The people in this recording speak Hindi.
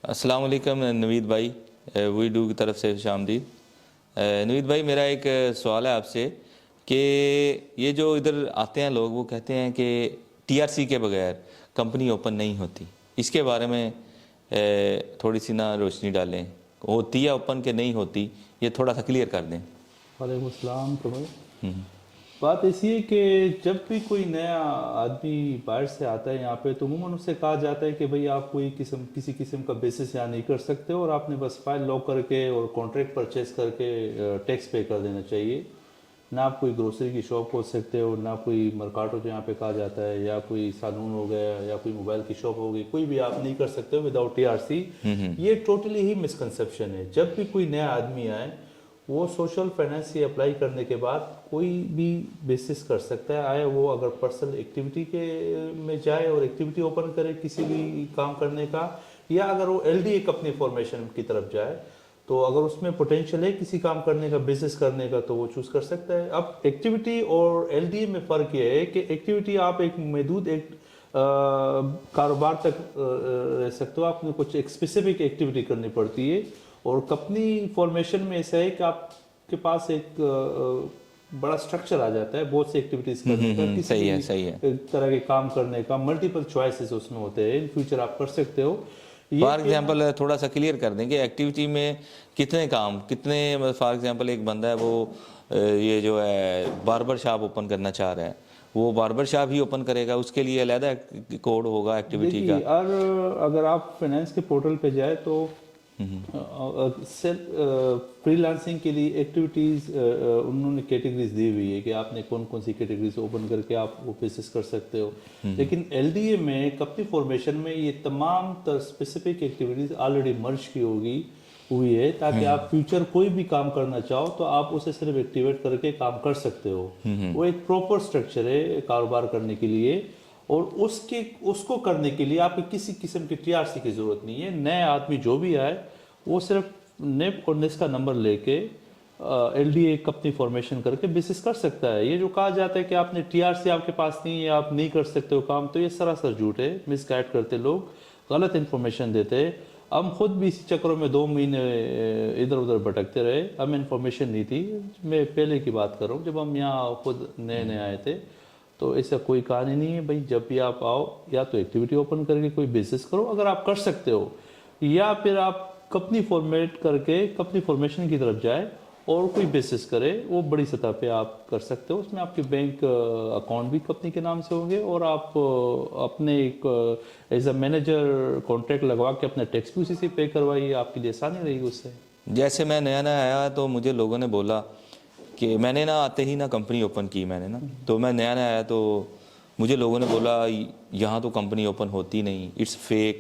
अस्सलाम वालेकुम नवीद भाई, वी डू की तरफ से खुशामदीद। नवीद भाई, मेरा एक सवाल है आपसे कि ये जो इधर आते हैं लोग, वो कहते हैं कि टीआरसी के बगैर कंपनी ओपन नहीं होती। इसके बारे में थोड़ी सी ना रोशनी डालें, होती है ओपन के नहीं होती, ये थोड़ा सा क्लियर कर दें। वालेकुम सलाम। तो भाई हम्म। बात ऐसी है कि जब भी कोई नया आदमी बाहर से आता है यहाँ पे, तो अमूमन उससे कहा जाता है कि भाई आप कोई किसी किस्म का बेसिस यहाँ नहीं कर सकते और आपने बस फाइल लॉक करके और कॉन्ट्रैक्ट परचेज करके टैक्स पे कर देना चाहिए। ना आप कोई ग्रोसरी की शॉप खोल सकते हो, ना कोई मर्काटो जो यहाँ पे कहा जाता है, या कोई सालून हो गया, या कोई मोबाइल की शॉप होगी, कोई भी आप नहीं कर सकते हो विदाउट टीआरसी। ये टोटली ही मिसकंसेप्शन है। जब भी कोई नया आदमी आए, वो सोशल फाइनेंस से अप्लाई करने के बाद कोई भी बेसिस कर सकता है। आए वो अगर पर्सनल एक्टिविटी के में जाए और एक्टिविटी ओपन करे किसी भी काम करने का, या अगर वो एलडीए अपनी फॉर्मेशन की तरफ जाए, तो अगर उसमें पोटेंशियल है किसी काम करने का, बिजनेस करने का, तो वो चूज कर सकता है। अब एक्टिविटी और एलडीए में फ़र्क ये है कि एक्टिविटी आप एक महदूद एक कारोबार तक रह सकते हो, आपने कुछ एक स्पेसिफिक एक्टिविटी करनी पड़ती है। और कंपनी फॉर्मेशन में ऐसा है कि आपके पास एक बड़ा स्ट्रक्चर आ जाता है बहुत सी एक्टिविटीज करने का, किसी सही है। भी तरह के काम करने का, मल्टीपल चॉइसेस उसमें होते हैं। इन फ्यूचर आप कर सकते हो। फॉर एग्जांपल थोड़ा सा क्लियर कर दें कि एक्टिविटी में कितने काम, कितने, फॉर एग्जांपल एक बंदा है वो ये जो है बार्बर शॉप ओपन करना चाह रहा है, वो बार्बर शॉप ही ओपन करेगा, उसके लिए अलग कोड होगा एक्टिविटी का। और अगर आप फाइनेंस के पोर्टल पे जाए तो फ्रीलांसिंग के लिए एक्टिविटीज उन्होंने कैटेगरीज दी हुई है कि आपने कौन कौन सी कैटेगरीज ओपन करके आप वो बिजनेस कर सकते हो। लेकिन एलडीए में कंपनी फॉर्मेशन में ये तमाम स्पेसिफिक एक्टिविटीज ऑलरेडी मर्ज की हुई है, ताकि आप फ्यूचर कोई भी काम करना चाहो तो आप उसे सिर्फ एक्टिवेट करके काम कर सकते हो। वो एक प्रॉपर स्ट्रक्चर है कारोबार करने के लिए, और उसको करने के लिए आपको किसी किस्म की टीआरसी की जरूरत नहीं है। नए आदमी जो भी आए, वो सिर्फ नेप और नेस का नंबर लेके एलडीए कंपनी फॉर्मेशन करके बिजनेस कर सकता है। ये जो कहा जाता है कि आपने टीआरसी आपके पास नहीं है, आप नहीं कर सकते हो काम, तो ये सरासर झूठ है। मिसगाइड करते लोग, गलत इन्फॉर्मेशन देते हैं। हम खुद भी इसी चक्रों में 2 महीने इधर उधर भटकते रहे, हमें इन्फॉर्मेशन नहीं थी। मैं पहले की बात कर रहा हूँ, जब हम यहाँ खुद नए नए आए थे, तो ऐसा कोई कहानी नहीं है भाई। जब भी आप आओ, या तो एक्टिविटी ओपन करके कोई बिजनेस करो अगर आप कर सकते हो, या फिर आप कंपनी फॉर्मेट करके कंपनी फॉर्मेशन की तरफ जाए और कोई बिजनेस करे, वो बड़ी सतह पे आप कर सकते हो। उसमें आपके बैंक अकाउंट भी कंपनी के नाम से होंगे, और आप अपने एक एज अ मैनेजर कॉन्ट्रैक्ट लगवा के अपना टैक्स भी उसी से पे करवाइए, आपके लिए आसानी रहेगी उससे। जैसे मैं नया नया आया तो मुझे लोगों ने बोला कि मैंने ना आते ही ना कंपनी ओपन की मैंने ना, तो मैं नया नया आया तो मुझे लोगों ने बोला यहाँ तो कंपनी ओपन होती नहीं, इट्स फेक।